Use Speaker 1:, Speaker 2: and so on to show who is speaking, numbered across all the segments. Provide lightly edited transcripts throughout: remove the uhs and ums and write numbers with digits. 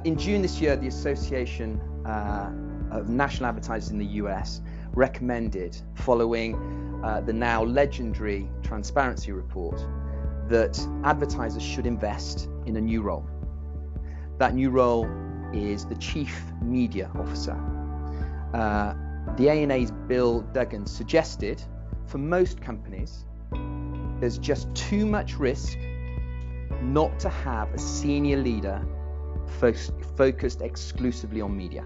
Speaker 1: In June this year, the Association of National Advertisers in the US recommended, following the now legendary transparency report, that advertisers should invest in a new role. That new role is the Chief Media Officer. The ANA's Bill Duggan suggested for most companies, there's just too much risk not to have a senior leader focused exclusively on media.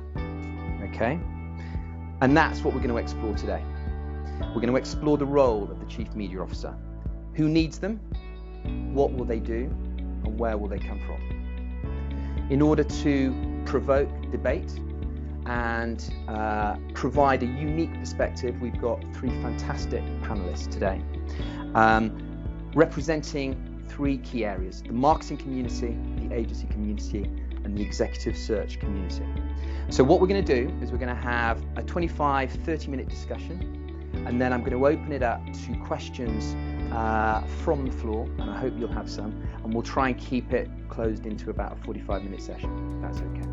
Speaker 1: Okay? And that's what we're going to explore today. We're going to explore the role of the Chief Media Officer. Who needs them? What will they do? And where will they come from? In order to provoke debate and provide a unique perspective, we've got three fantastic panelists today, representing three key areas: the marketing community, the agency community, and the executive search community. So what we're going to do is we're going to have a 25-30 minute discussion, and then I'm going to open it up to questions from the floor, and I hope you'll have some, and we'll try and keep it closed into about a 45-minute session. That's okay.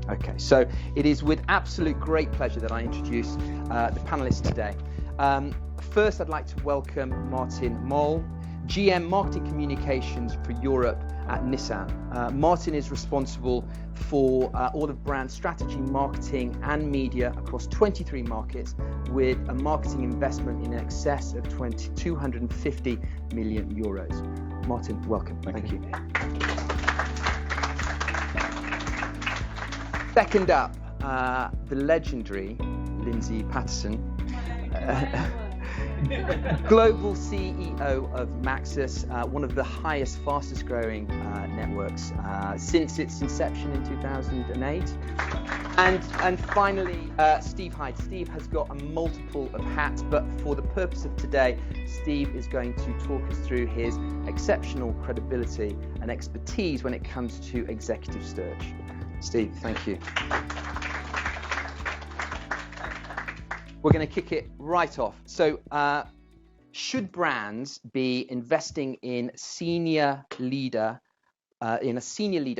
Speaker 1: Okay, so it is with absolute great pleasure that I introduce the panelists today. First, I'd like to welcome Martin Moll, GM Marketing Communications for Europe at Nissan. Martin is responsible for all of brand strategy, marketing and media across 23 markets, with a marketing investment in excess of 250 million euros. Martin, welcome. Thank you. Second up, the legendary Lindsay Pattison, Global CEO of Maxus, one of the highest, fastest growing networks since its inception in 2008. And finally, Steve Hyde. Steve has got a multiple of hats, but for the purpose of today, Steve is going to talk us through his exceptional credibility and expertise when it comes to executive search. Steve, thank you. We're going to kick it right off. So, should brands be investing in a senior leader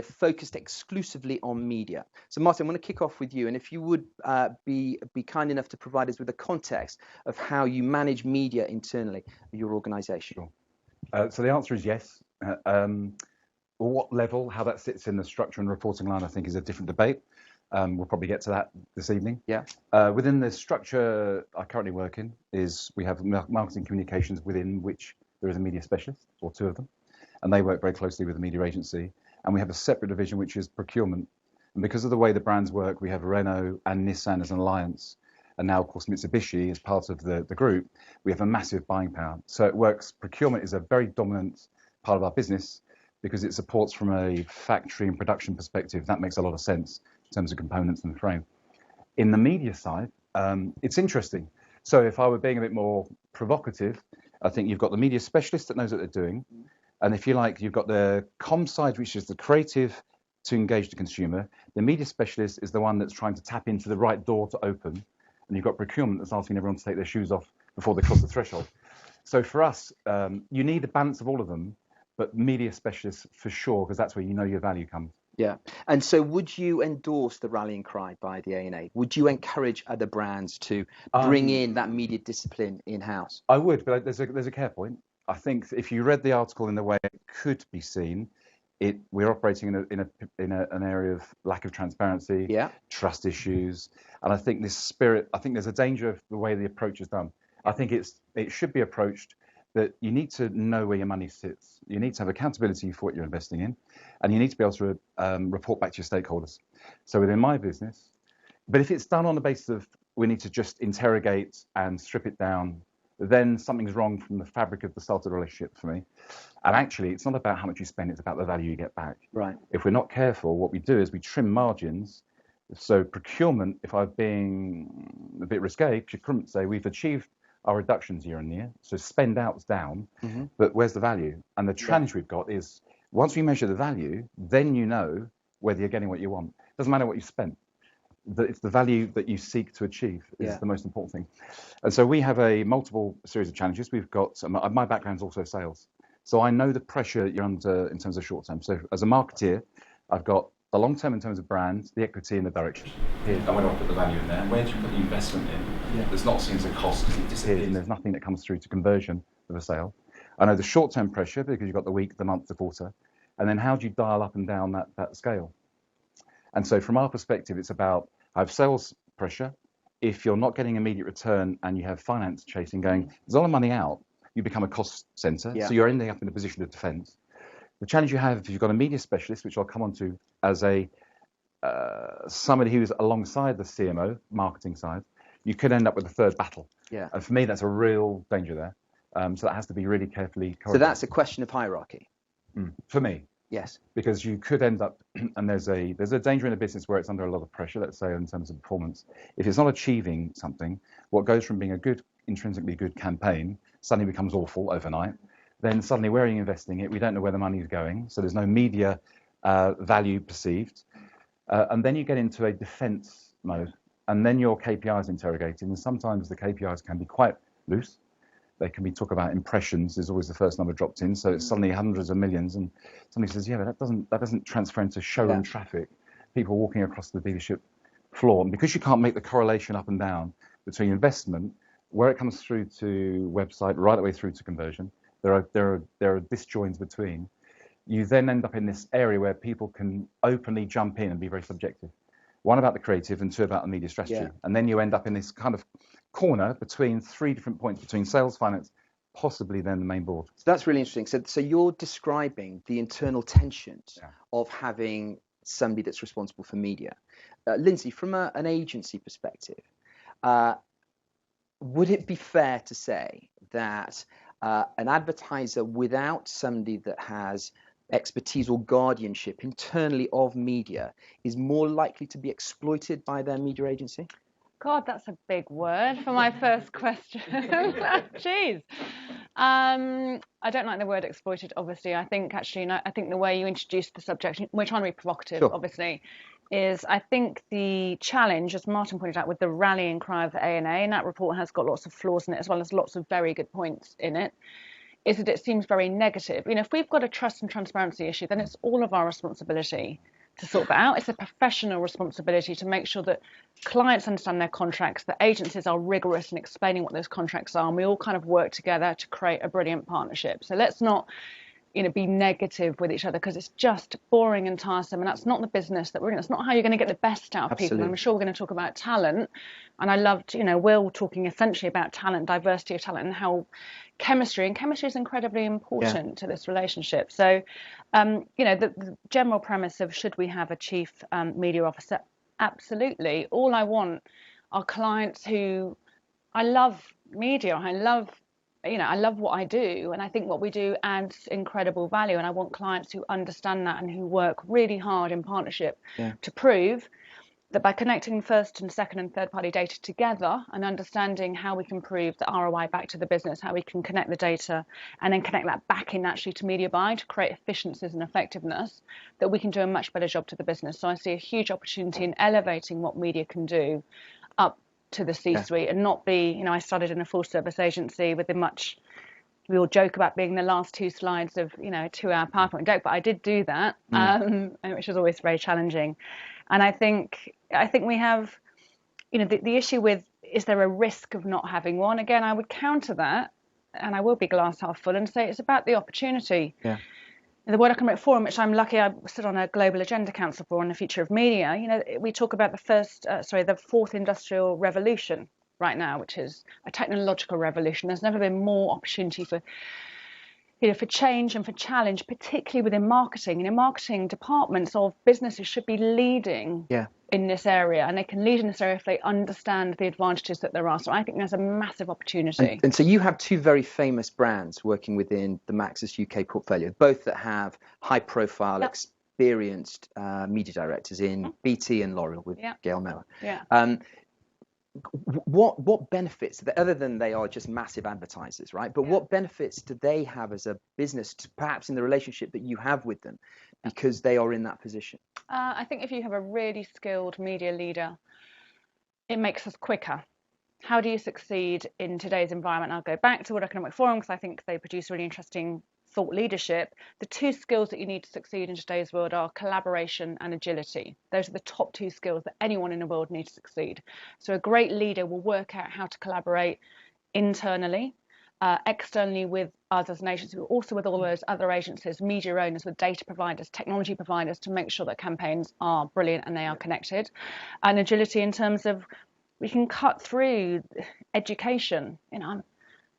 Speaker 1: focused exclusively on media? So, Martin, I'm going to kick off with you, and if you would be kind enough to provide us with a context of how you manage media internally at your organisation.
Speaker 2: Sure. So the answer is yes. What level, how that sits in the structure and reporting line, I think is a different debate. We'll probably get to that this evening.
Speaker 1: Yeah.
Speaker 2: Within the structure I currently work in, we have marketing communications, within which there is a media specialist, or two of them, and they work very closely with the media agency. And we have a separate division which is procurement. And because of the way the brands work, we have Renault and Nissan as an alliance, and now of course Mitsubishi as part of the group. We have a massive buying power. So it works. Procurement is a very dominant part of our business, because it supports from a factory and production perspective. That makes a lot of sense in terms of components and frame. In the media side, it's interesting. So if I were being a bit more provocative, I think you've got the media specialist that knows what they're doing. And if you like, you've got the comm side, which is the creative to engage the consumer. The media specialist is the one that's trying to tap into the right door to open. And you've got procurement that's asking everyone to take their shoes off before they cross the threshold. So for us, you need a balance of all of them, but media specialists for sure, because that's where you know your value comes.
Speaker 1: Yeah. And so would you endorse the rallying cry by the ANA? Would you encourage other brands to bring in that media discipline in-house?
Speaker 2: I would, but there's a care point. I think if you read the article in the way it could be seen, we're operating in an area of lack of transparency, trust issues, and I think there's a danger of the way the approach is done. I think it should be approached that you need to know where your money sits. You need to have accountability for what you're investing in, and you need to be able to report back to your stakeholders. So within my business, but if it's done on the basis of we need to just interrogate and strip it down, then something's wrong from the fabric of the start of the relationship for me. And actually, it's not about how much you spend, it's about the value you get back.
Speaker 1: Right.
Speaker 2: If we're not careful, what we do is we trim margins. So procurement, if I'm being a bit risque, procurement say we've achieved our reductions year on year, so spend out's down, but where's the value? And the challenge we've got is, once we measure the value, then you know whether you're getting what you want. It doesn't matter what you spent. It's the value that you seek to achieve is the most important thing. And so we have a multiple series of challenges. We've got, my background's also sales. So I know the pressure you're under in terms of short term. So as a marketeer, I've got the long term in terms of brand, the equity and the direction. Here, and where do I put the value in there? And where do you put the investment in? Yeah. That's not seen as a cost because it disappears and there's nothing that comes through to conversion of a sale. I know the short term pressure because you've got the week, the month, the quarter. And then how do you dial up and down that scale? And so from our perspective, it's about, I have sales pressure. If you're not getting immediate return and you have finance chasing going, there's a lot of money out, you become a cost center. Yeah. So you're ending up in a position of defense. The challenge you have if you've got a media specialist, which I'll come on to as somebody who's alongside the CMO, marketing side, you could end up with a third battle. Yeah. And for me, that's a real danger there. So that has to be really carefully corrected.
Speaker 1: So that's a question of hierarchy?
Speaker 2: For me.
Speaker 1: Yes.
Speaker 2: Because you could end up, and there's a danger in a business where it's under a lot of pressure, let's say in terms of performance. If it's not achieving something, what goes from being a good, intrinsically good campaign suddenly becomes awful overnight. Then suddenly where are you investing it? We don't know where the money is going. So there's no media value perceived. And then you get into a defense mode. And then your KPIs interrogated. And sometimes the KPIs can be quite loose. They can be talk about impressions. There's always the first number dropped in, so it's suddenly hundreds of millions. And somebody says, yeah, but that doesn't transfer into showroom traffic. People walking across the dealership floor, and because you can't make the correlation up and down between investment, where it comes through to website, right the way through to conversion, there are disjoins between. You then end up in this area where people can openly jump in and be very subjective. One about the creative and two about the media strategy, and then you end up in this kind of corner between three different points between sales, finance, possibly then the main board.
Speaker 1: So that's really interesting. So you're describing the internal tensions of having somebody that's responsible for media. Lindsay, from an agency perspective, would it be fair to say that an advertiser without somebody that has expertise or guardianship internally of media is more likely to be exploited by their media agency?
Speaker 3: God, that's a big word for my first question. Jeez. I don't like the word exploited, obviously. I think actually, I think the way you introduced the subject, we're trying to be provocative, obviously, is I think the challenge, as Martin pointed out, with the rallying cry of the ANA, and that report has got lots of flaws in it as well as lots of very good points in it, is that it seems very negative. You know, if we've got a trust and transparency issue, then it's all of our responsibility to sort that out. It's a professional responsibility to make sure that clients understand their contracts, that agencies are rigorous in explaining what those contracts are, and we all kind of work together to create a brilliant partnership. So let's not, you know, be negative with each other because it's just boring and tiresome, and that's not the business that we're in. That's not how you're going to get the best out of people. And I'm sure we're going to talk about talent, and I loved, you know, Will talking essentially about talent, diversity of talent, and how chemistry is incredibly important to this relationship. So, you know, the general premise of should we have a chief media officer? Absolutely. All I want are clients who, I love media, I love what I do, and I think what we do adds incredible value, and I want clients who understand that and who work really hard in partnership to prove that by connecting first and second and third party data together and understanding how we can prove the ROI back to the business, how we can connect the data and then connect that back in actually to media buying to create efficiencies and effectiveness, that we can do a much better job to the business. So I see a huge opportunity in elevating what media can do up to the C-suite and not be, you know, I started in a full service agency with we all joke about being the last two slides of, you know, a 2-hour PowerPoint deck, but I did do that, which was always very challenging. And I think we have, you know, the issue with, is there a risk of not having one? Again, I would counter that, and I will be glass half full and say it's about the opportunity. Yeah. The World Economic Forum, which I'm lucky I sit on a Global Agenda Council for on the future of media, you know, we talk about the fourth industrial revolution right now, which is a technological revolution. There's never been more opportunity for, you know, for change and for challenge, particularly within marketing. You know, marketing departments of businesses should be leading in this area, and they can lead in this area if they understand the advantages that there are. So I think there's a massive opportunity.
Speaker 1: And so you have two very famous brands working within the Maxus UK portfolio, both that have high-profile, experienced media directors in BT and L'Oreal with Gail Miller. What benefits, other than they are just massive advertisers, right? But what benefits do they have as a business, perhaps in the relationship that you have with them, because they are in that position?
Speaker 3: I think if you have a really skilled media leader, it makes us quicker. How do you succeed in today's environment? I'll go back to World Economic Forum because I think they produce really interesting thought leadership, the two skills that you need to succeed in today's world are collaboration and agility. Those are the top two skills that anyone in the world needs to succeed. So a great leader will work out how to collaborate internally, externally with us as an agency, but also with all those other agencies, media owners, with data providers, technology providers, to make sure that campaigns are brilliant and they are connected. And agility in terms of we can cut through education. I don't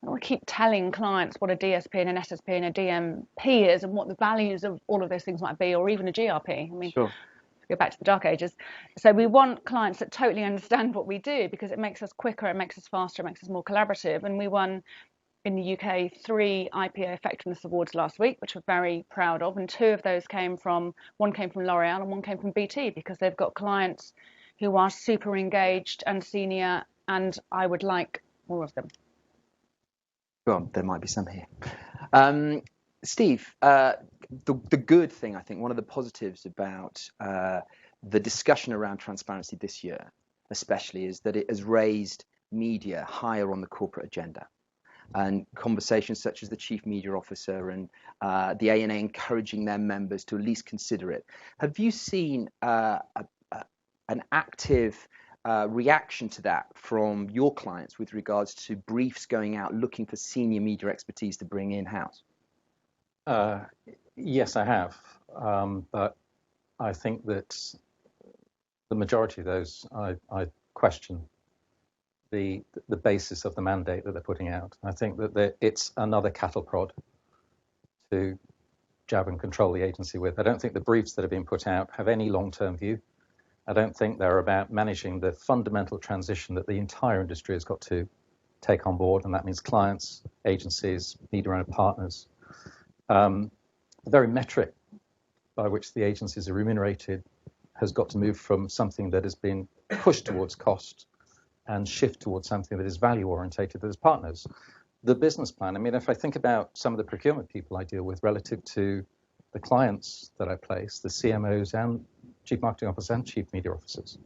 Speaker 3: want to keep telling clients what a DSP and an SSP and a DMP is and what the values of all of those things might be, or even a GRP. I mean,
Speaker 1: Sure.
Speaker 3: Go back to the dark ages. So we want clients that totally understand what we do, because it makes us quicker, it makes us faster, it makes us more collaborative. And we won in the UK 3 IPO Effectiveness Awards last week, which we're very proud of. And one of those came from L'Oreal and one came from BT, because they've got clients who are super engaged and senior, and I would like more of them.
Speaker 1: Well, there might be some here. Steve, the good thing, I think, one of the positives about the discussion around transparency this year, especially, is that it has raised media higher on the corporate agenda. And conversations such as the Chief Media Officer and the ANA encouraging their members to at least consider it. Have you seen an active reaction to that from your clients with regards to briefs going out looking for senior media expertise to bring in-house?
Speaker 4: Yes, I have. But I think that the majority of those, I question the basis of the mandate that they're putting out. I think that it's another cattle prod to jab and control the agency with. I don't think the briefs that have been put out have any long-term view. I don't think they're about managing the fundamental transition that the entire industry has got to take on board, and that means clients, agencies, media owner partners. The very metric by which the agencies are remunerated has got to move from something that has been pushed towards cost and shift towards something that is value orientated as partners. The business plan, I mean, if I think about some of the procurement people I deal with relative to the clients that I place, the CMOs and Chief Marketing Officers and Chief Media Officers,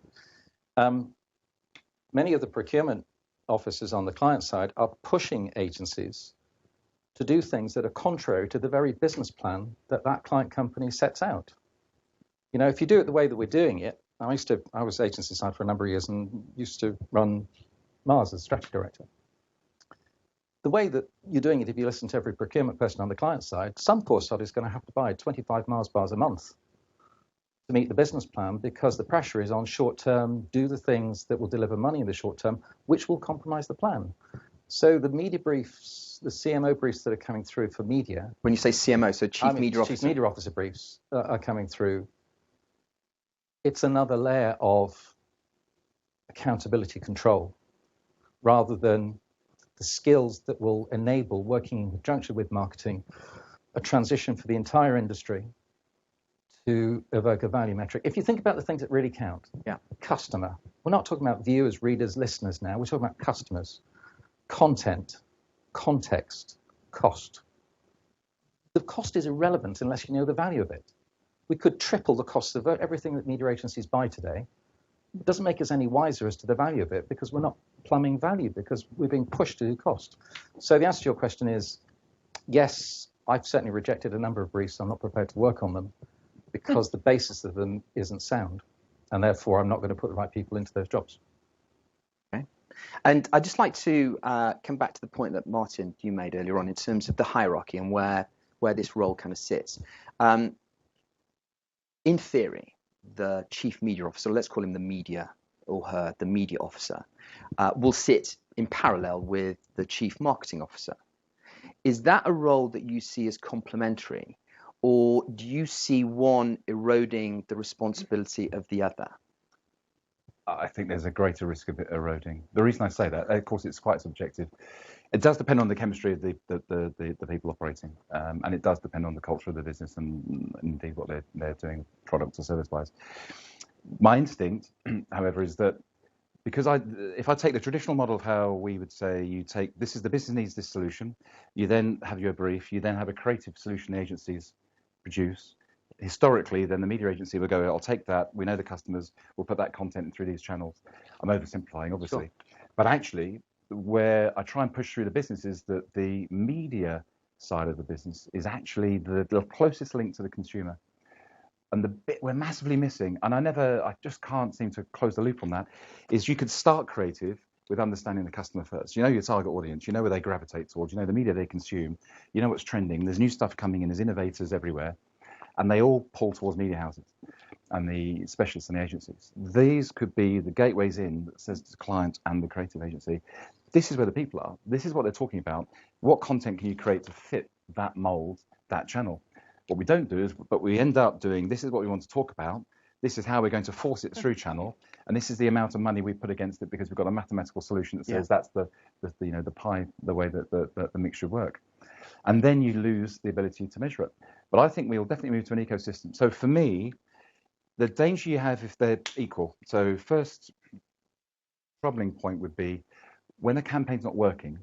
Speaker 4: many of the procurement officers on the client side are pushing agencies to do things that are contrary to the very business plan that that client company sets out. You know, if you do it the way that we're doing it, I was agency side for a number of years and used to run Mars as strategy director. The way that you're doing it, if you listen to every procurement person on the client side, some poor sod is going to have to buy 25 Mars bars a month to meet the business plan, because the pressure is on short term, do the things that will deliver money in the short term, which will compromise the plan. So the media briefs, the CMO briefs that are coming through for media.
Speaker 1: When you say CMO, so Chief Media Officer.
Speaker 4: Chief Media Officer briefs are coming through. It's another layer of accountability control, rather than the skills that will enable, working in conjunction with marketing, a transition for the entire industry to evoke a value metric. If you think about the things that really count, customer. We're not talking about viewers, readers, listeners now. We're talking about customers, content, context, cost. The cost is irrelevant unless you know the value of it. We could triple the cost of everything that media agencies buy today. It doesn't make us any wiser as to the value of it, because we're not plumbing value, because we're being pushed to do cost. So the answer to your question is, yes, I've certainly rejected a number of briefs. I'm not prepared to work on them because the basis of them isn't sound, and therefore I'm not going to put the right people into those jobs.
Speaker 1: Okay. And I'd just like to come back to the point that Martin, you made earlier on in terms of the hierarchy and where this role kind of sits. In theory, the Chief Media Officer, let's call him the media or her, the media officer, will sit in parallel with the Chief Marketing Officer. Is that a role that you see as complementary, or do you see one eroding the responsibility of the other?
Speaker 2: I think there's a greater risk of it eroding. The reason I say that, of course, it's quite subjective. It does depend on the chemistry of the people operating, and it does depend on the culture of the business and indeed what they're doing, product or service-wise. My instinct, however, is that because if I take the traditional model of how we would say, you take, this is the business needs this solution, you then have your brief, you then have a creative solution the agencies produce. Historically, then the media agency will go, I'll take that, we know the customers, we'll put that content through these channels. I'm oversimplifying, obviously. Sure. But actually, where I try and push through the business is that the media side of the business is actually the closest link to the consumer. And the bit we're massively missing, and I just can't seem to close the loop on that, is you could start creative with understanding the customer first. You know your target audience, you know where they gravitate towards, you know the media they consume, you know what's trending, there's new stuff coming in, there's innovators everywhere, and they all pull towards media houses and the specialists and the agencies. These could be the gateways in that says to the client and the creative agency, this is where the people are, this is what they're talking about, what content can you create to fit that mold, that channel? What we don't do is, but we end up doing, this is what we want to talk about, this is how we're going to force it through channel, and this is the amount of money we put against it because we've got a mathematical solution that says that's the pie, the way that the mixture work. And then you lose the ability to measure it. But I think we'll definitely move to an ecosystem. So for me, the danger you have if they're equal. So first troubling point would be when a campaign's not working,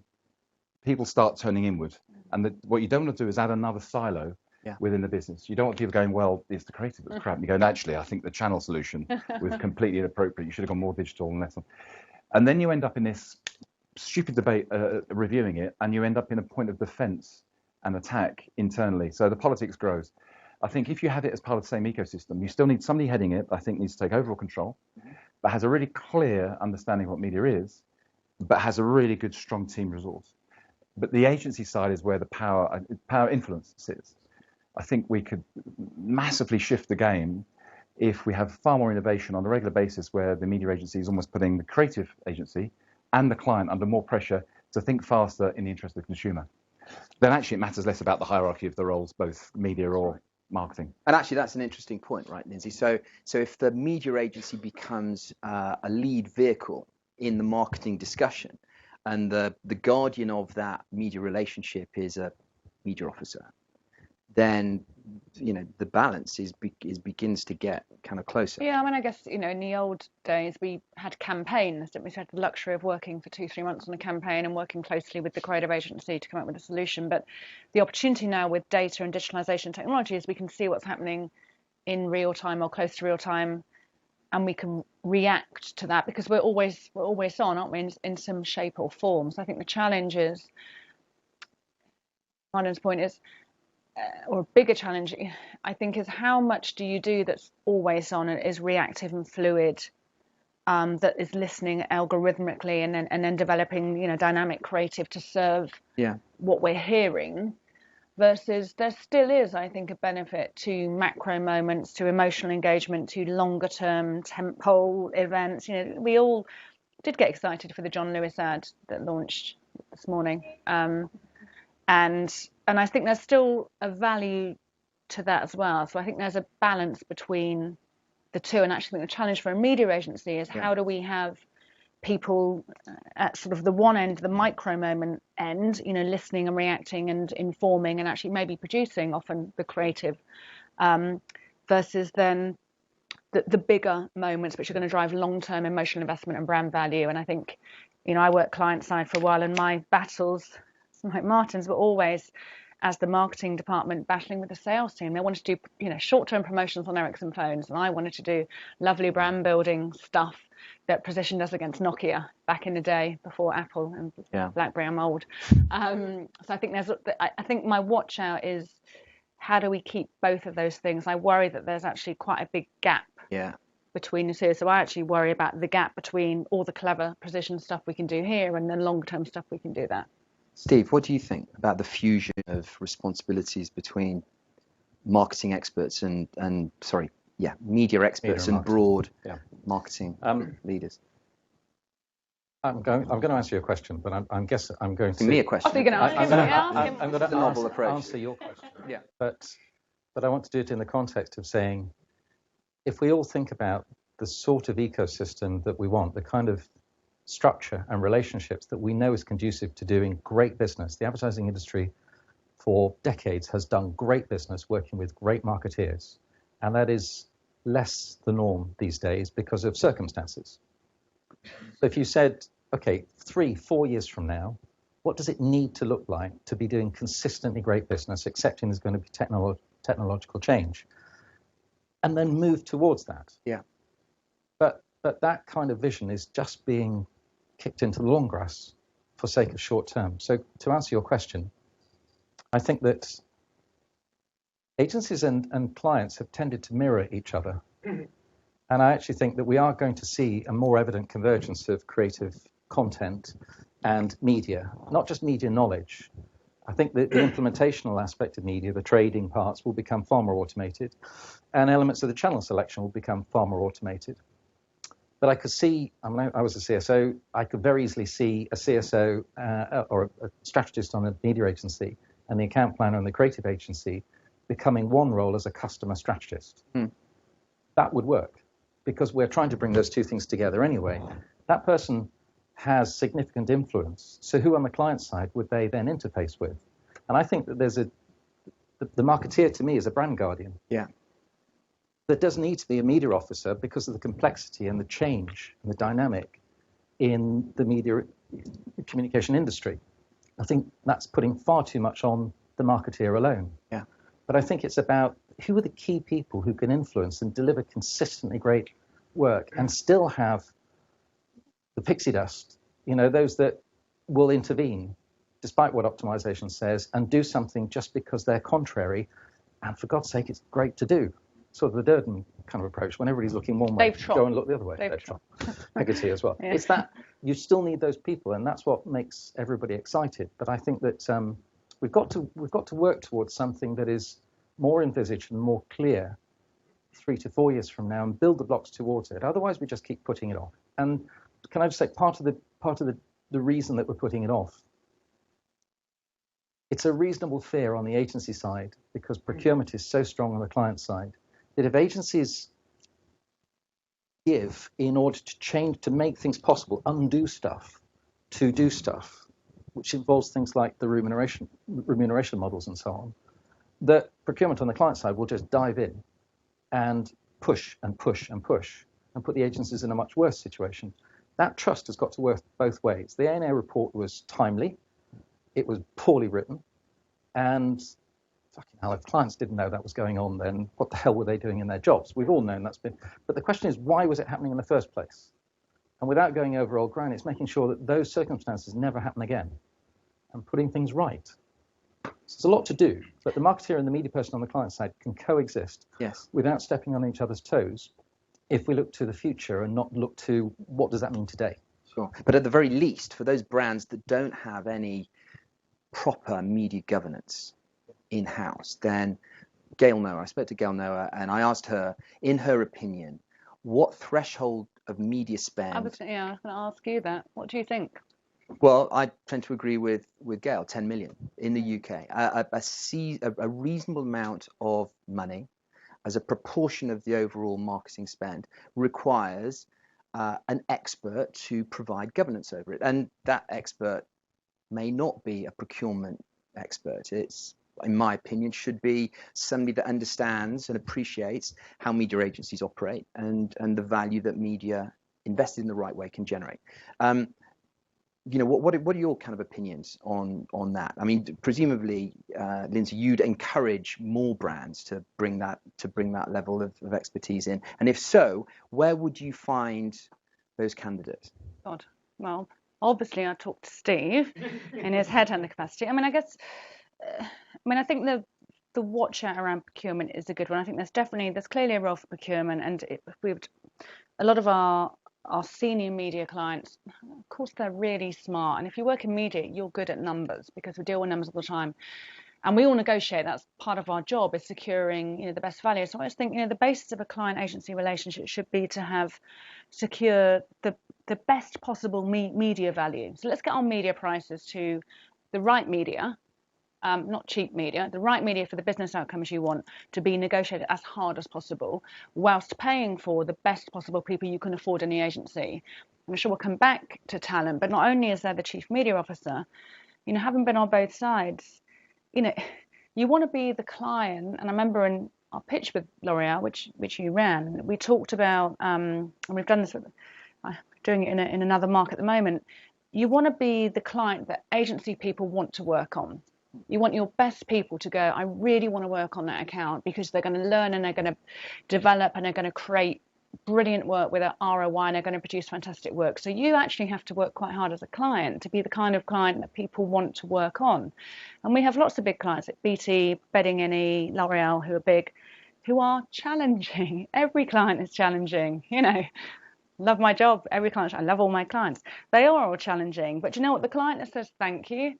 Speaker 2: people start turning inward. And what you don't want to do is add another silo within the business. You don't want people going, well, it's the creative that's crap. And you go, actually, I think the channel solution was completely inappropriate. You should have gone more digital and less. And then you end up in this stupid debate, reviewing it, and you end up in a point of defense and attack internally. So the politics grows. I think if you have it as part of the same ecosystem, you still need somebody heading it, I think needs to take overall control, but has a really clear understanding of what media is, but has a really good, strong team resource. But the agency side is where the power influence sits. I think we could massively shift the game if we have far more innovation on a regular basis where the media agency is almost putting the creative agency and the client under more pressure to think faster in the interest of the consumer. Then actually it matters less about the hierarchy of the roles, both media or marketing.
Speaker 1: And actually that's an interesting point, right, Lindsay? So if the media agency becomes a lead vehicle in the marketing discussion and the guardian of that media relationship is a media officer, then the balance begins to get kind of closer.
Speaker 3: Yeah, I mean, I guess in the old days we had campaigns, didn't we? So we had the luxury of working for 2-3 months on a campaign and working closely with the creative agency to come up with a solution. But the opportunity now with data and digitalization technology is we can see what's happening in real time or close to real time, and we can react to that because we're always on, aren't we, in some shape or form. So I think the challenge is, Martin's point is, or a bigger challenge, I think, is how much do you do that's always on and is reactive and fluid, that is listening algorithmically and then developing, dynamic creative to serve what we're hearing, versus there still is, I think, a benefit to macro moments, to emotional engagement, to longer term tentpole events. We all did get excited for the John Lewis ad that launched this morning. And I think there's still a value to that as well. So I think there's a balance between the two. And actually, I think the challenge for a media agency is how do we have people at sort of the one end, the micro moment end, listening and reacting and informing and actually maybe producing often the creative, versus then the bigger moments which are going to drive long-term emotional investment and brand value. And I think, I worked client side for a while, and my battles, like Martin's, were always as the marketing department battling with the sales team. They wanted to do short-term promotions on Ericsson phones, and I wanted to do lovely brand building stuff that positioned us against Nokia back in the day before Apple and BlackBerry. I'm old. So I think my watch out is how do we keep both of those things. I worry that there's actually quite a big gap between the two. So I actually worry about the gap between all the clever precision stuff we can do here and the long-term stuff we can do there.
Speaker 1: Steve, what do you think about the fusion of responsibilities between marketing experts and media experts and broad marketing leaders?
Speaker 4: I'm going to answer your question, but I'm guessing I'm going to.
Speaker 1: Me a question.
Speaker 3: I'm
Speaker 4: going to
Speaker 1: novel approach.
Speaker 4: Answer your question. Yeah. But I want to do it in the context of saying, if we all think about the sort of ecosystem that we want, the kind of structure and relationships that we know is conducive to doing great business. The advertising industry for decades has done great business working with great marketeers, and that is less the norm these days because of circumstances. So if you said, okay, 3-4 years from now, what does it need to look like to be doing consistently great business, accepting there's going to be technological change, and then move towards that?
Speaker 1: Yeah.
Speaker 4: But that kind of vision is just being kicked into the long grass for sake of short term. So to answer your question, I think that agencies and clients have tended to mirror each other. And I actually think that we are going to see a more evident convergence of creative content and media, not just media knowledge. I think that the implementational aspect of media, the trading parts, will become far more automated, and elements of the channel selection will become far more automated. But I could see, I was a CSO, I could very easily see a CSO or a strategist on a media agency and the account planner and the creative agency becoming one role as a customer strategist. That would work, because we're trying to bring those two things together anyway. That person has significant influence. So who on the client side would they then interface with? And I think that the marketeer to me is a brand guardian.
Speaker 1: Yeah.
Speaker 4: There does need to be a media officer because of the complexity and the change and the dynamic in the media communication industry. I think that's putting far too much on the marketeer alone.
Speaker 1: Yeah.
Speaker 4: But I think it's about who are the key people who can influence and deliver consistently great work and still have the pixie dust, those that will intervene despite what optimization says and do something just because they're contrary. And for God's sake, it's great to do. Sort of the Durden kind of approach. When everybody's looking one way, go and look the other way. I could see as well. Yeah. It's that you still need those people, and that's what makes everybody excited. But I think that we've got to work towards something that is more envisaged and more clear 3 to 4 years from now, and build the blocks towards it. Otherwise, we just keep putting it off. And can I just say, part of the reason that we're putting it off, it's a reasonable fear on the agency side, because procurement is so strong on the client side, that if agencies give in order to change, to make things possible, undo stuff, to do stuff, which involves things like the remuneration models and so on, that procurement on the client side will just dive in and push and push and push and put the agencies in a much worse situation. That trust has got to work both ways. The ANA report was timely, it was poorly written, and fucking hell, if clients didn't know that was going on, then what the hell were they doing in their jobs? We've all known that's been, but the question is, why was it happening in the first place? And without going over old ground, it's making sure that those circumstances never happen again and putting things right. So there's a lot to do, but the marketeer and the media person on the client side can coexist without stepping on each other's toes if we look to the future and not look to what does that mean today.
Speaker 1: Sure. But at the very least, for those brands that don't have any proper media governance in-house, then Gail Noah, I spoke to Gail Noah and I asked her, in her opinion, what threshold of media spend...
Speaker 3: I was going to ask you that. What do you think?
Speaker 1: Well, I tend to agree with Gail, 10 million in the UK. A reasonable amount of money as a proportion of the overall marketing spend requires an expert to provide governance over it. And that expert may not be a procurement expert. It's, in my opinion, should be somebody that understands and appreciates how media agencies operate and the value that media invested in the right way can generate. What are your kind of opinions on that? I mean, presumably, Lindsay, you'd encourage more brands to bring that level of expertise in, and if so, where would you find those candidates?
Speaker 3: God, well, obviously, I talked to Steve in his headhunter capacity. I think the watch out around procurement is a good one. I think there's clearly a role for procurement, and a lot of our senior media clients, of course, they're really smart. And if you work in media, you're good at numbers because we deal with numbers all the time. And we all negotiate. That's part of our job, is securing the best value. So I just think the basis of a client agency relationship should be to have secure the best possible media value. So let's get our media prices to the right media, not cheap media, the right media for the business outcomes you want to be negotiated as hard as possible, whilst paying for the best possible people you can afford in the agency. I'm sure we'll come back to talent, but not only is there the chief media officer, having been on both sides, you want to be the client. And I remember in our pitch with L'Oreal, which you ran, we talked about, and we've done this, doing it in another market at the moment, you want to be the client that agency people want to work on. You want your best people to go, I really want to work on that account, because they're going to learn and they're going to develop and they're going to create brilliant work with a ROI and are going to produce fantastic work. So you actually have to work quite hard as a client to be the kind of client that people want to work on. And we have lots of big clients like BT, Bedding&E, L'Oreal, who are big, who are challenging. Every client is challenging, you know. Love my job, every client, I love all my clients. They are all challenging, but do you know what? The client that says thank you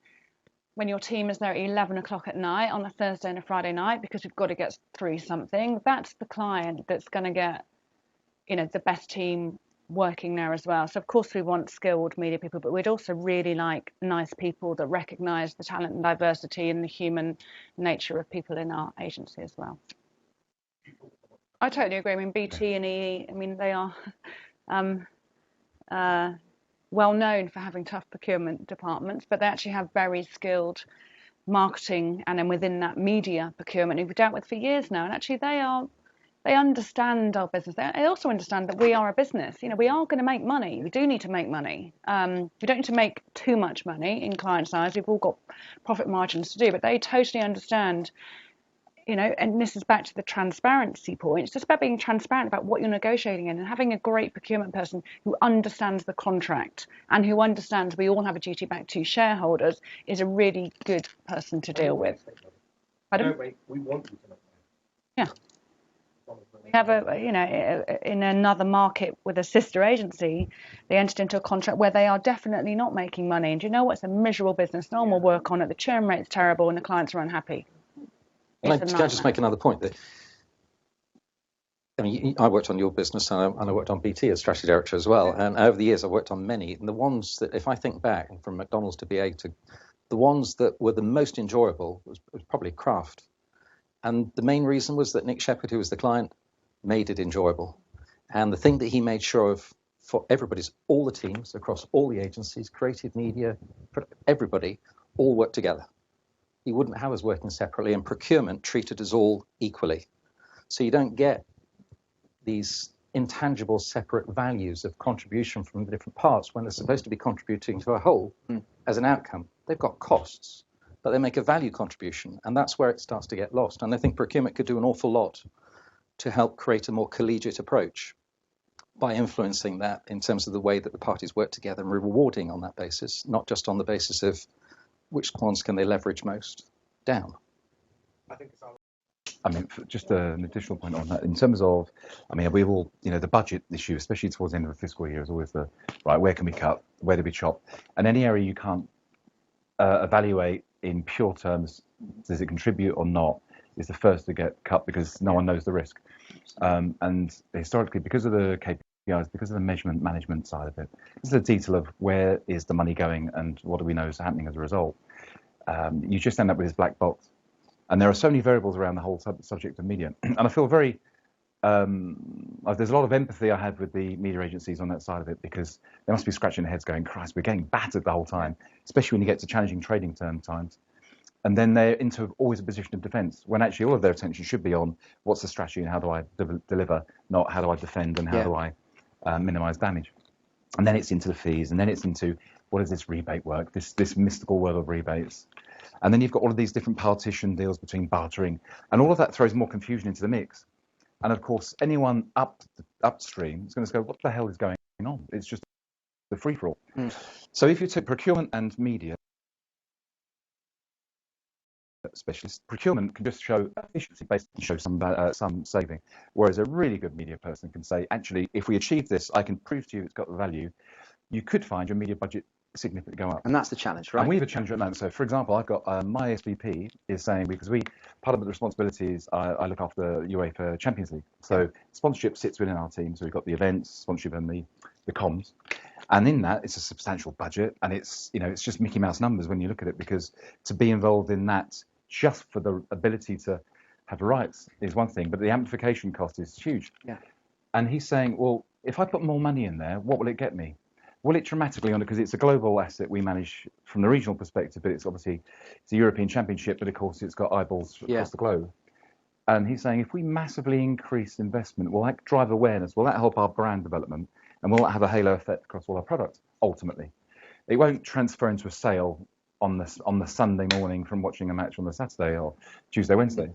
Speaker 3: when your team is there at 11 o'clock at night on a Thursday and a Friday night because we've got to get through something, that's the client that's going to get, you know, the best team working there as well. So of course we want skilled media people, but we'd also really like nice people that recognise the talent and diversity and the human nature of people in our agency as well. I totally agree. I mean, BT and EE, I mean, they are well known for having tough procurement departments, but they actually have very skilled marketing and then within that media procurement who've dealt with for years now. And actually they understand our business. They also understand that we are a business. You know, we are going to make money. We do need to make money. We don't need to make too much money in clients' eyes. We've all got profit margins to do, but they totally understand, you know, and this is back to the transparency point. It's just about being transparent about what you're negotiating in and having a great procurement person who understands the contract and who understands we all have a duty back to shareholders is a really good person to deal with. Pardon?
Speaker 5: We want you to make money.
Speaker 3: Yeah. We have a, you know, in another market with a sister agency, they entered into a contract where they are definitely not making money. And do you know what? It's a miserable business. No one will work on it. The churn rate's terrible and the clients are unhappy.
Speaker 4: Can I just make another point? That, I mean, I worked on your business and I worked on BT as strategy director as well. And over the years, I've worked on many. And the ones that, if I think back from McDonald's to BA to the ones that were the most enjoyable was probably Kraft. And the main reason was that Nick Shepherd, who was the client, made it enjoyable. And the thing that he made sure of for everybody's, all the teams across all the agencies, creative media, everybody, all work together. He wouldn't have us working separately, and procurement treated us all equally. So you don't get these intangible separate values of contribution from the different parts when they're supposed to be contributing to a whole as an outcome. They've got costs, but they make a value contribution, and that's where it starts to get lost. And I think procurement could do an awful lot to help create a more collegiate approach by influencing that in terms of the way that the parties work together and rewarding on that basis, not just on the basis of which ones can they leverage most down.
Speaker 2: I mean, just an additional point on that, in terms of, I mean, we've all, you know, the budget issue, especially towards the end of the fiscal year, is always the, right, where can we cut, where do we chop? And any area you can't evaluate in pure terms, does it contribute or not, is the first to get cut because no one knows the risk. And historically, because of the KPIs, because of the measurement management side of it, this is the detail of where is the money going and what do we know is happening as a result. You just end up with this black box. And there are so many variables around the whole subject of media. And I feel very, there's a lot of empathy I had with the media agencies on that side of it, because they must be scratching their heads going, Christ, we're getting battered the whole time, especially when you get to challenging trading term times. And then they're into always a position of defense, when actually all of their attention should be on what's the strategy and how do I deliver, not how do I defend and how do I minimize damage. And then it's into the fees, and then it's into what is this rebate work, this mystical world of rebates. And then you've got all of these different partition deals between bartering, and all of that throws more confusion into the mix. And of course, anyone upstream is going to go, what the hell is going on? It's just the free-for-all. So if you take procurement and media specialist, procurement can just show efficiency based and show some saving, whereas a really good media person can say, actually, if we achieve this, I can prove to you it's got the value. You could find your media budget significantly go up.
Speaker 1: And that's the challenge, right?
Speaker 2: And we have a challenge at the moment. So, for example, I've got my SVP is saying, because part of the responsibilities, I look after the UEFA Champions League. So sponsorship sits within our team. So we've got the events, sponsorship, and the comms. And in that, it's a substantial budget, and it's just Mickey Mouse numbers when you look at it, because to be involved in that just for the ability to have rights is one thing, but the amplification cost is huge. Yeah. And he's saying, well, if I put more money in there, what will it get me? Will it dramatically on it, because it's a global asset we manage from the regional perspective, but it's obviously it's a European Championship, but of course it's got eyeballs across the globe. And he's saying, if we massively increase investment, will that drive awareness? Will that help our brand development? And will that have a halo effect across all our products? Ultimately, it won't transfer into a sale on the Sunday morning from watching a match on the Saturday or Tuesday, Wednesday.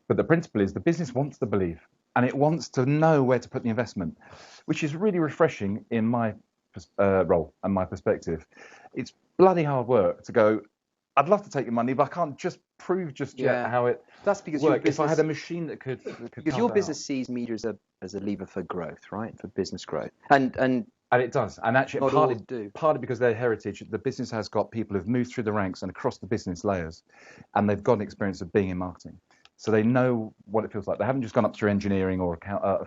Speaker 2: But the principle is the business wants to believe, and it wants to know where to put the investment, which is really refreshing in my role and my perspective. It's bloody hard work to go, I'd love to take your money, but I can't just prove just yet how it
Speaker 1: That's because
Speaker 2: works. If I had a machine that could
Speaker 1: because your business sees media as a lever for growth, right? For business growth. And
Speaker 2: it does. And actually,
Speaker 1: not all do.
Speaker 2: Partly because their heritage, the business has got people who've moved through the ranks and across the business layers, and they've got an experience of being in marketing. So they know what it feels like. They haven't just gone up through engineering or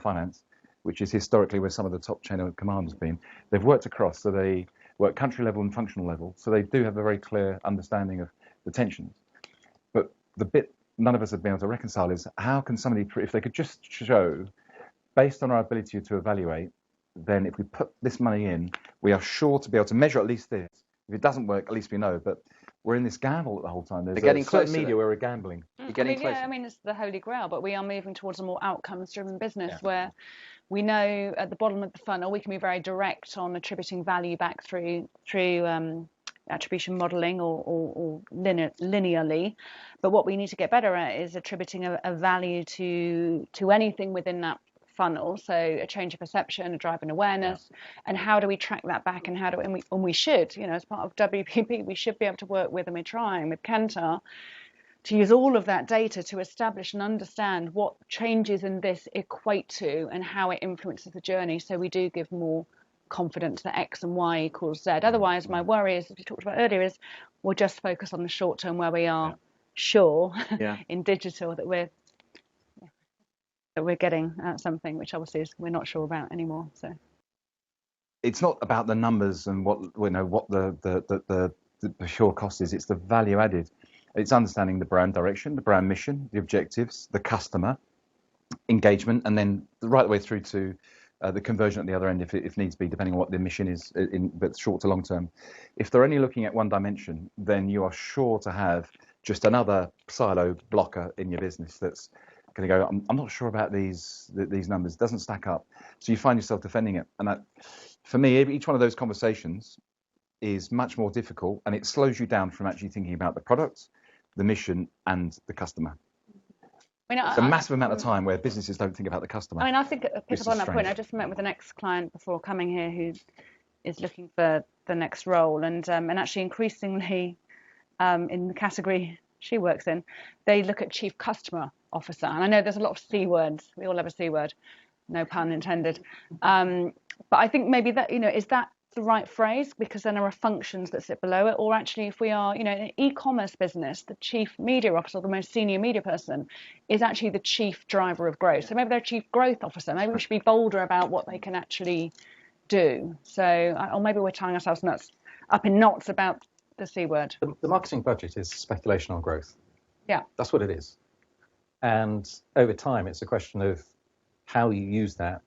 Speaker 2: finance, which is historically where some of the top chain of command has been. They've worked across, so they work country level and functional level. So they do have a very clear understanding of the tensions. But the bit none of us have been able to reconcile is how can somebody, if they could just show, based on our ability to evaluate, then if we put this money in, we are sure to be able to measure at least this. If it doesn't work, at least we know. But we're in this gamble the whole time. There's
Speaker 1: getting
Speaker 2: certain media where we're gambling.
Speaker 1: You're getting closer.
Speaker 3: Yeah, I mean, it's the holy grail, but we are moving towards a more outcomes-driven business where we know at the bottom of the funnel we can be very direct on attributing value back through attribution modelling or linearly, but what we need to get better at is attributing a value to anything within that funnel. So a change of perception, a drive in awareness, and how do we track that back, and we should, as part of WPP, we should be able to work with, and we're trying with Kantar to use all of that data to establish and understand what changes in this equate to and how it influences the journey, so we do give more confidence that X and Y equals Z. Otherwise, my worry is, as we talked about earlier, is we'll just focus on the short term where we are sure in digital that we're getting something which obviously we're not sure about anymore. So
Speaker 2: it's not about the numbers and what the pure cost is. It's the value added. It's understanding the brand direction, the brand mission, the objectives, the customer engagement, and then right the way through to the conversion at the other end, if needs be, depending on what the mission is, but short to long term. If they're only looking at one dimension, then you are sure to have just another silo blocker in your business that's going to go, I'm not sure about these numbers, it doesn't stack up. So you find yourself defending it. And that, for me, each one of those conversations is much more difficult, and it slows you down from actually thinking about the product, the mission, and the customer. It's a massive amount of time where businesses don't think about the customer.
Speaker 3: I mean, I think pick up on that point. I just met with an ex-client before coming here who is looking for the next role, and actually increasingly in the category she works in, they look at chief customer officer. And I know there's a lot of C words. We all have a C word, no pun intended. But I think maybe that, is that the right phrase, because then there are functions that sit below it, or actually if we are in an e-commerce business, the chief media officer, the most senior media person, is actually the chief driver of growth. So maybe they're a chief growth officer. Maybe we should be bolder about what they can actually do. So, or maybe we're tying ourselves up in knots about the C word.
Speaker 4: The marketing budget is speculation on growth.
Speaker 3: Yeah,
Speaker 4: that's what it is. And over time, it's a question of how you use that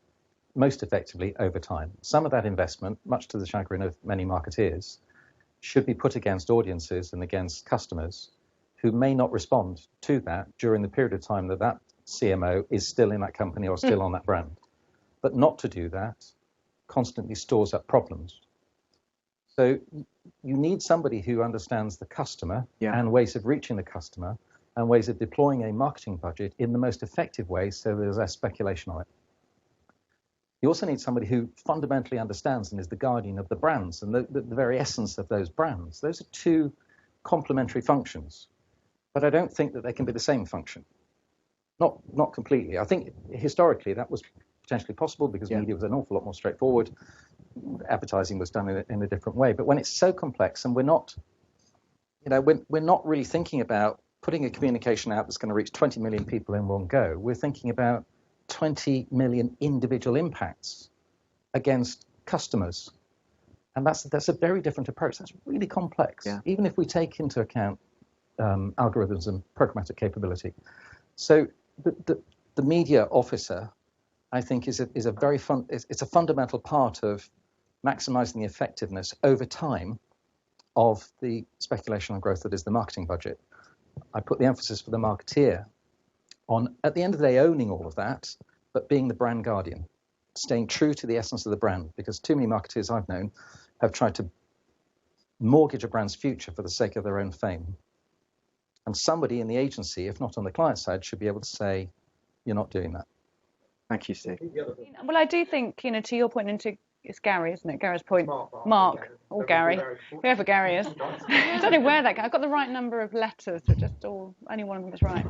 Speaker 4: most effectively over time. Some of that investment, much to the chagrin of many marketeers, should be put against audiences and against customers who may not respond to that during the period of time that CMO is still in that company or still on that brand. But not to do that constantly stores up problems. So you need somebody who understands the customer and ways of reaching the customer and ways of deploying a marketing budget in the most effective way so there's less speculation on it. You also need somebody who fundamentally understands and is the guardian of the brands and the very essence of those brands. Those are two complementary functions, but I don't think that they can be the same function. Not completely. I think historically that was potentially possible because media was an awful lot more straightforward. Advertising was done in a different way. But when it's so complex and we're not really thinking about putting a communication out that's going to reach 20 million people in one go, we're thinking about 20 million individual impacts against customers. And that's a very different approach. That's really complex, even if we take into account algorithms and programmatic capability. So the media officer, I think, is a very it's a fundamental part of maximizing the effectiveness over time of the speculation on growth that is the marketing budget. I put the emphasis for the marketeer on, at the end of the day, owning all of that, but being the brand guardian, staying true to the essence of the brand, because too many marketeers I've known have tried to mortgage a brand's future for the sake of their own fame. And somebody in the agency, if not on the client side, should be able to say, you're not doing that.
Speaker 1: Thank you, Steve.
Speaker 3: Well, I do think, to your point, and to it's Gary, isn't it? Gary's point. Mark or Gary, whoever Gary is. I don't know where that guy. I've got the right number of letters. That just only one of them is right.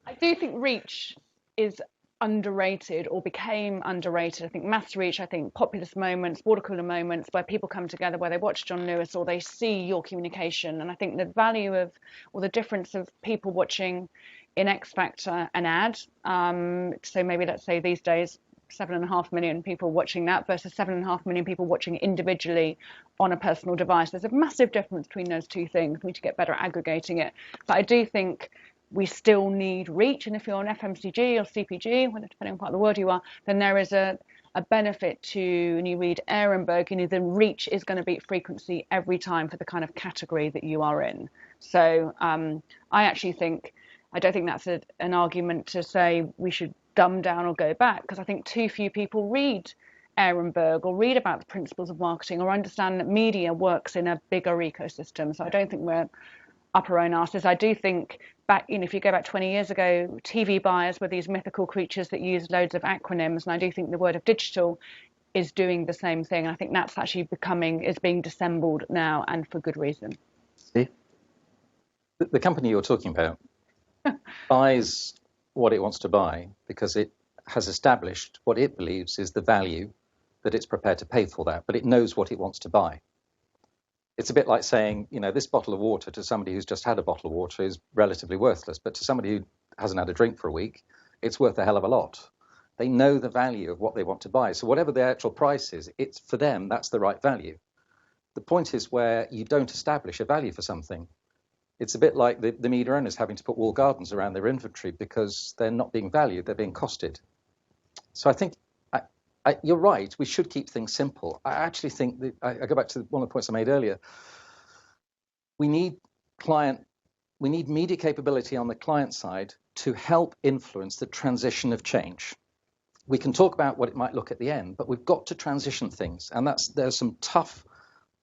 Speaker 3: I do think reach is underrated or became underrated. I think mass reach, I think populist moments, water cooler moments where people come together, where they watch John Lewis or they see your communication. And I think the value of, or the difference of people watching in X Factor an ad. So maybe let's say these days, 7.5 million people watching that versus 7.5 million people watching individually on a personal device. There's a massive difference between those two things. We need to get better at aggregating it. But I do think we still need reach, and if you're an FMCG or CPG, depending on part of the world you are, then there is a benefit to, and you read Ehrenberg, the reach is going to beat frequency every time for the kind of category that you are in. So I actually think, I don't think that's an argument to say we should dumb down or go back, because I think too few people read Ehrenberg or read about the principles of marketing or understand that media works in a bigger ecosystem. So I don't think we're up our own asses. I do think back, if you go back 20 years ago, TV buyers were these mythical creatures that used loads of acronyms, and I do think the word of digital is doing the same thing. And I think that's actually is being dissembled now, and for good reason.
Speaker 1: Steve?
Speaker 4: The company you're talking about buys what it wants to buy because it has established what it believes is the value that it's prepared to pay for that, but it knows what it wants to buy. It's a bit like saying, this bottle of water to somebody who's just had a bottle of water is relatively worthless, but to somebody who hasn't had a drink for a week, it's worth a hell of a lot. They know the value of what they want to buy. So whatever the actual price is, it's for them, that's the right value. The point is where you don't establish a value for something. It's a bit like the media owners having to put walled gardens around their inventory because they're not being valued, they're being costed. So I think you're right, we should keep things simple. I actually think that, I go back to one of the points I made earlier, we need media capability on the client side to help influence the transition of change. We can talk about what it might look at the end, but we've got to transition things, and there's some tough,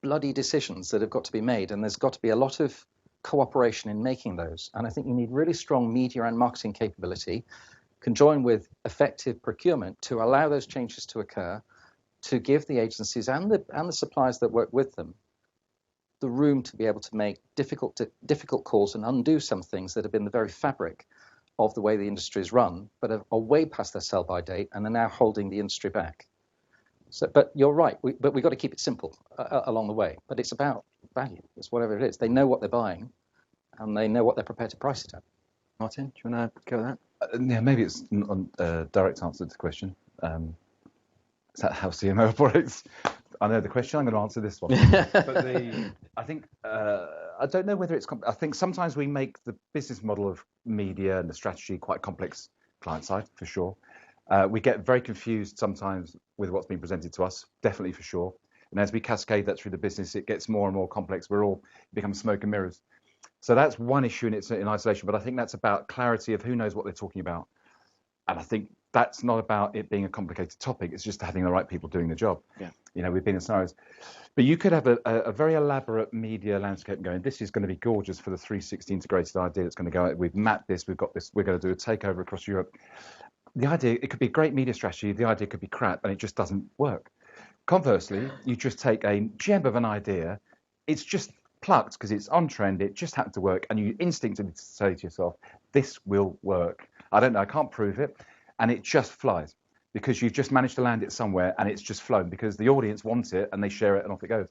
Speaker 4: bloody decisions that have got to be made, and there's got to be a lot of cooperation in making those. And I think you need really strong media and marketing capability conjoined with effective procurement to allow those changes to occur, to give the agencies and the suppliers that work with them the room to be able to make difficult calls and undo some things that have been the very fabric of the way the industry is run, but are way past their sell-by date and are now holding the industry back. So, but you're right, but we've got to keep it simple along the way. But it's about value. It's whatever it is. They know what they're buying, and they know what they're prepared to price it at.
Speaker 1: Martin, do you want to go with that?
Speaker 2: Yeah, maybe it's a direct answer to the question. Is that how CMO operates? I know the question. I'm going to answer this one. But I think I don't know whether it's. I think sometimes we make the business model of media and the strategy quite complex client side, for sure. We get very confused sometimes with what's being presented to us, definitely for sure. And as we cascade that through the business, it gets more and more complex. It becomes smoke and mirrors. So that's one issue in isolation, but I think that's about clarity of who knows what they're talking about. And I think that's not about it being a complicated topic. It's just having the right people doing the job. Yeah. We've been in scenarios. But you could have a very elaborate media landscape going, this is going to be gorgeous for the 360 integrated idea that's going to go, we've mapped this, we've got this, we're going to do a takeover across Europe. The idea, it could be a great media strategy, the idea could be crap, and it just doesn't work. Conversely, you just take a gem of an idea, it's just plucked because it's on trend, it just happened to work, and you instinctively say to yourself, this will work. I don't know, I can't prove it, and it just flies because you've just managed to land it somewhere and it's just flown because the audience wants it and they share it and off it goes.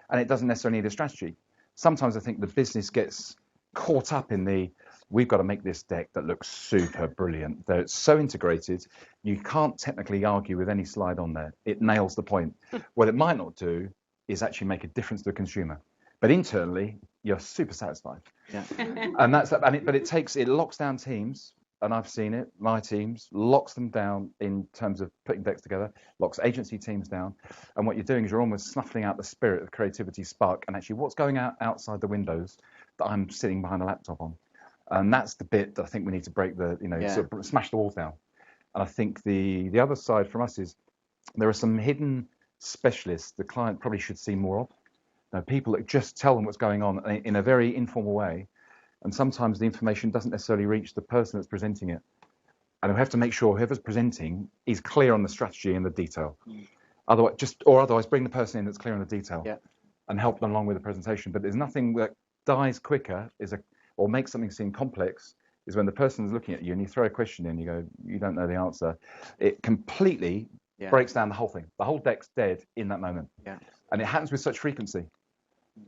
Speaker 2: And it doesn't necessarily need a strategy. Sometimes I think the business gets caught up in we've got to make this deck that looks super brilliant. That it's so integrated, you can't technically argue with any slide on there. It nails the point. What it might not do is actually make a difference to the consumer. But internally, you're super satisfied. Yeah. And it locks down teams, and I've seen it, my teams, locks them down in terms of putting decks together, locks agency teams down. And what you're doing is you're almost snuffling out the spirit of creativity spark and actually what's going outside the windows that I'm sitting behind a laptop on. And that's the bit that I think we need to break sort of smash the walls down. And I think the other side from us is there are some hidden specialists the client probably should see more of. People that just tell them what's going on in a very informal way. And sometimes the information doesn't necessarily reach the person that's presenting it. And we have to make sure whoever's presenting is clear on the strategy and the detail. Otherwise bring the person in that's clear on the detail and help them along with the presentation. But there's nothing that dies quicker or makes something seem complex is when the person's looking at you and you throw a question in, you go, you don't know the answer. It completely breaks down the whole thing. The whole deck's dead in that moment. Yeah. And it happens with such frequency.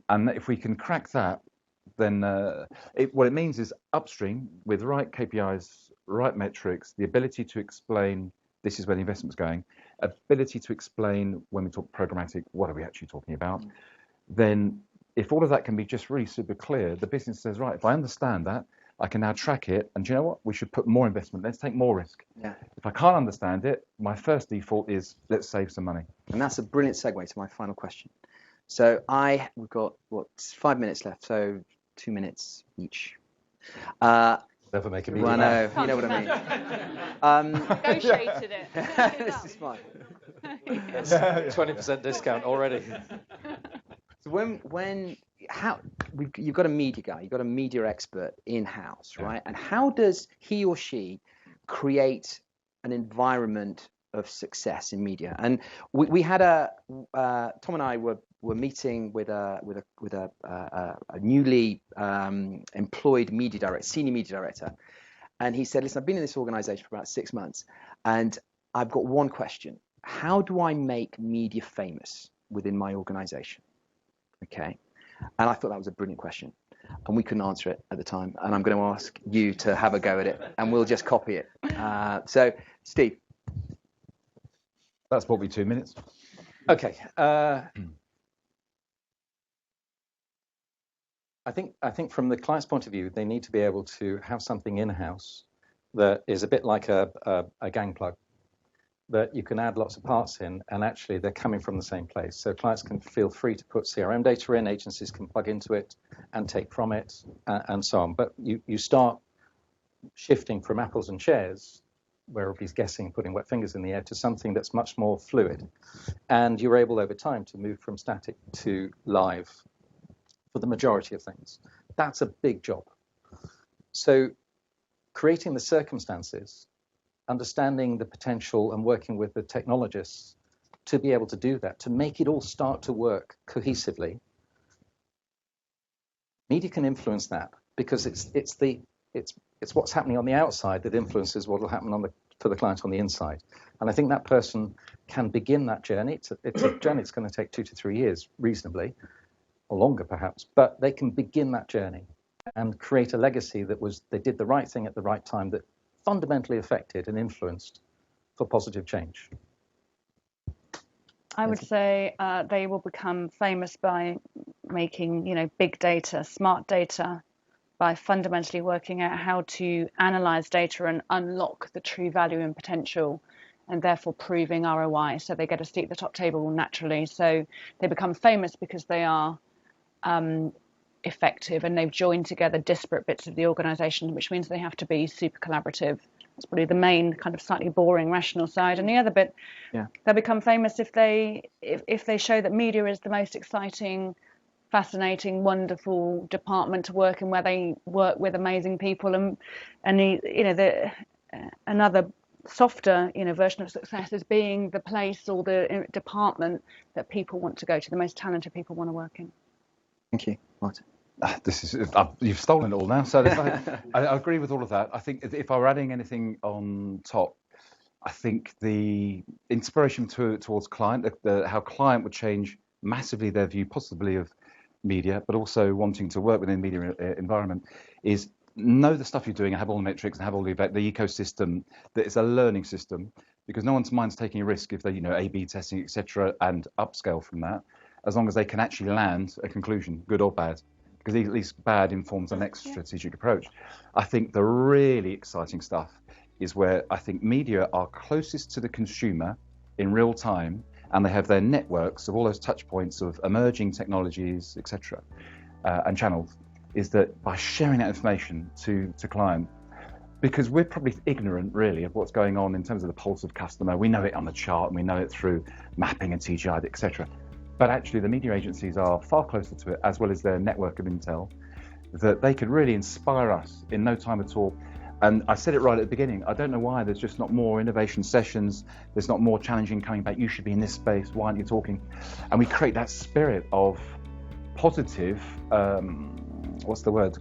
Speaker 2: And if we can crack that, then what it means is upstream with the right KPIs, right metrics, the ability to explain this is where the investment's going, ability to explain when we talk programmatic, what are we actually talking about, then if all of that can be just really super clear, the business says, right, if I understand that, I can now track it, and do you know what? We should put more investment. Let's take more risk. Yeah. If I can't understand it, my first default is let's save some money.
Speaker 1: And that's a brilliant segue to my final question. So we've got 5 minutes left, so 2 minutes each.
Speaker 4: Never make a meeting.
Speaker 1: Well, no, you know what I mean.
Speaker 3: Negotiated it.
Speaker 1: This is fine.
Speaker 4: 20% discount already.
Speaker 1: So you've got a media guy, you've got a media expert in-house, right? And how does he or she create an environment of success in media? And we had Tom and I were meeting with a newly employed media director, senior media director, and he said, listen, I've been in this organization for about 6 months, and I've got one question. How do I make media famous within my organization? Okay. And I thought that was a brilliant question. And we couldn't answer it at the time. And I'm going to ask you to have a go at it, and we'll just copy it. So, Steve.
Speaker 2: That's probably 2 minutes.
Speaker 4: Okay. I think from the client's point of view, they need to be able to have something in-house that is a bit like a gang plug, that you can add lots of parts in, and actually they're coming from the same place. So clients can feel free to put CRM data in, agencies can plug into it and take from it, and so on. But you start shifting from apples and chairs, where everybody's guessing, putting wet fingers in the air, to something that's much more fluid. And you're able over time to move from static to live for the majority of things. That's a big job. So creating the circumstances, understanding the potential and working with the technologists to be able to do that, to make it all start to work cohesively. Media can influence that because it's what's happening on the outside that influences what will happen for the client on the inside. And I think that person can begin that journey. It's a journey that's going to take 2 to 3 years reasonably, or longer perhaps, but they can begin that journey and create a legacy that they did the right thing at the right time that fundamentally affected and influenced for positive change.
Speaker 3: I would say they will become famous by making, big data, smart data, by fundamentally working out how to analyze data and unlock the true value and potential, and therefore proving ROI. So they get a seat at the top table naturally. So they become famous because they are effective, and they've joined together disparate bits of the organization, which means they have to be super collaborative. That's probably the main kind of slightly boring rational side. And the other bit, they'll become famous if they show that media is the most exciting, fascinating, wonderful department to work in, where they work with amazing people, and another softer version of success is being the place or the department that people want to go to, the most talented people want to work in.
Speaker 1: Thank you, Martin.
Speaker 2: You've stolen it all now. So I agree with all of that. I think if I were adding anything on top, I think the inspiration towards client, how client would change massively their view possibly of media, but also wanting to work within the media environment, is know the stuff you're doing and have all the metrics and have all the ecosystem, that it's a learning system, because no one's mind's taking a risk if they, A/B testing, etc., and upscale from that, as long as they can actually land a conclusion, good or bad, because at least bad informs the next strategic approach. I think the really exciting stuff is where I think media are closest to the consumer in real time, and they have their networks of all those touch points of emerging technologies, etc., and channels, is that by sharing that information to client, because we're probably ignorant really of what's going on in terms of the pulse of customer. We know it on the chart, and we know it through mapping and TGI, etc. But actually the media agencies are far closer to it, as well as their network of intel, that they could really inspire us in no time at all. And I said it right at the beginning. I don't know why there's just not more innovation sessions. There's not more challenging coming back. You should be in this space. Why aren't you talking? And we create that spirit of positive,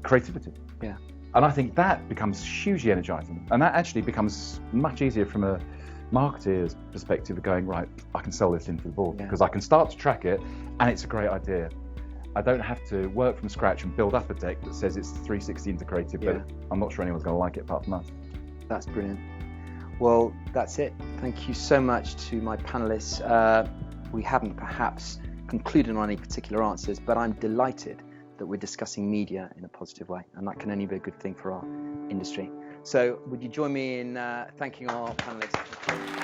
Speaker 2: creativity.
Speaker 1: Yeah.
Speaker 2: And I think that becomes hugely energizing. And that actually becomes much easier from a marketeer's perspective of going, right, I can sell this into the board because I can start to track it and it's a great idea. I don't have to work from scratch and build up a deck that says it's 360 integrated, but I'm not sure anyone's going to like it apart from us.
Speaker 1: That's brilliant. Well, that's it. Thank you so much to my panelists. We haven't perhaps concluded on any particular answers, but I'm delighted that we're discussing media in a positive way, and that can only be a good thing for our industry. So would you join me in thanking our panelists?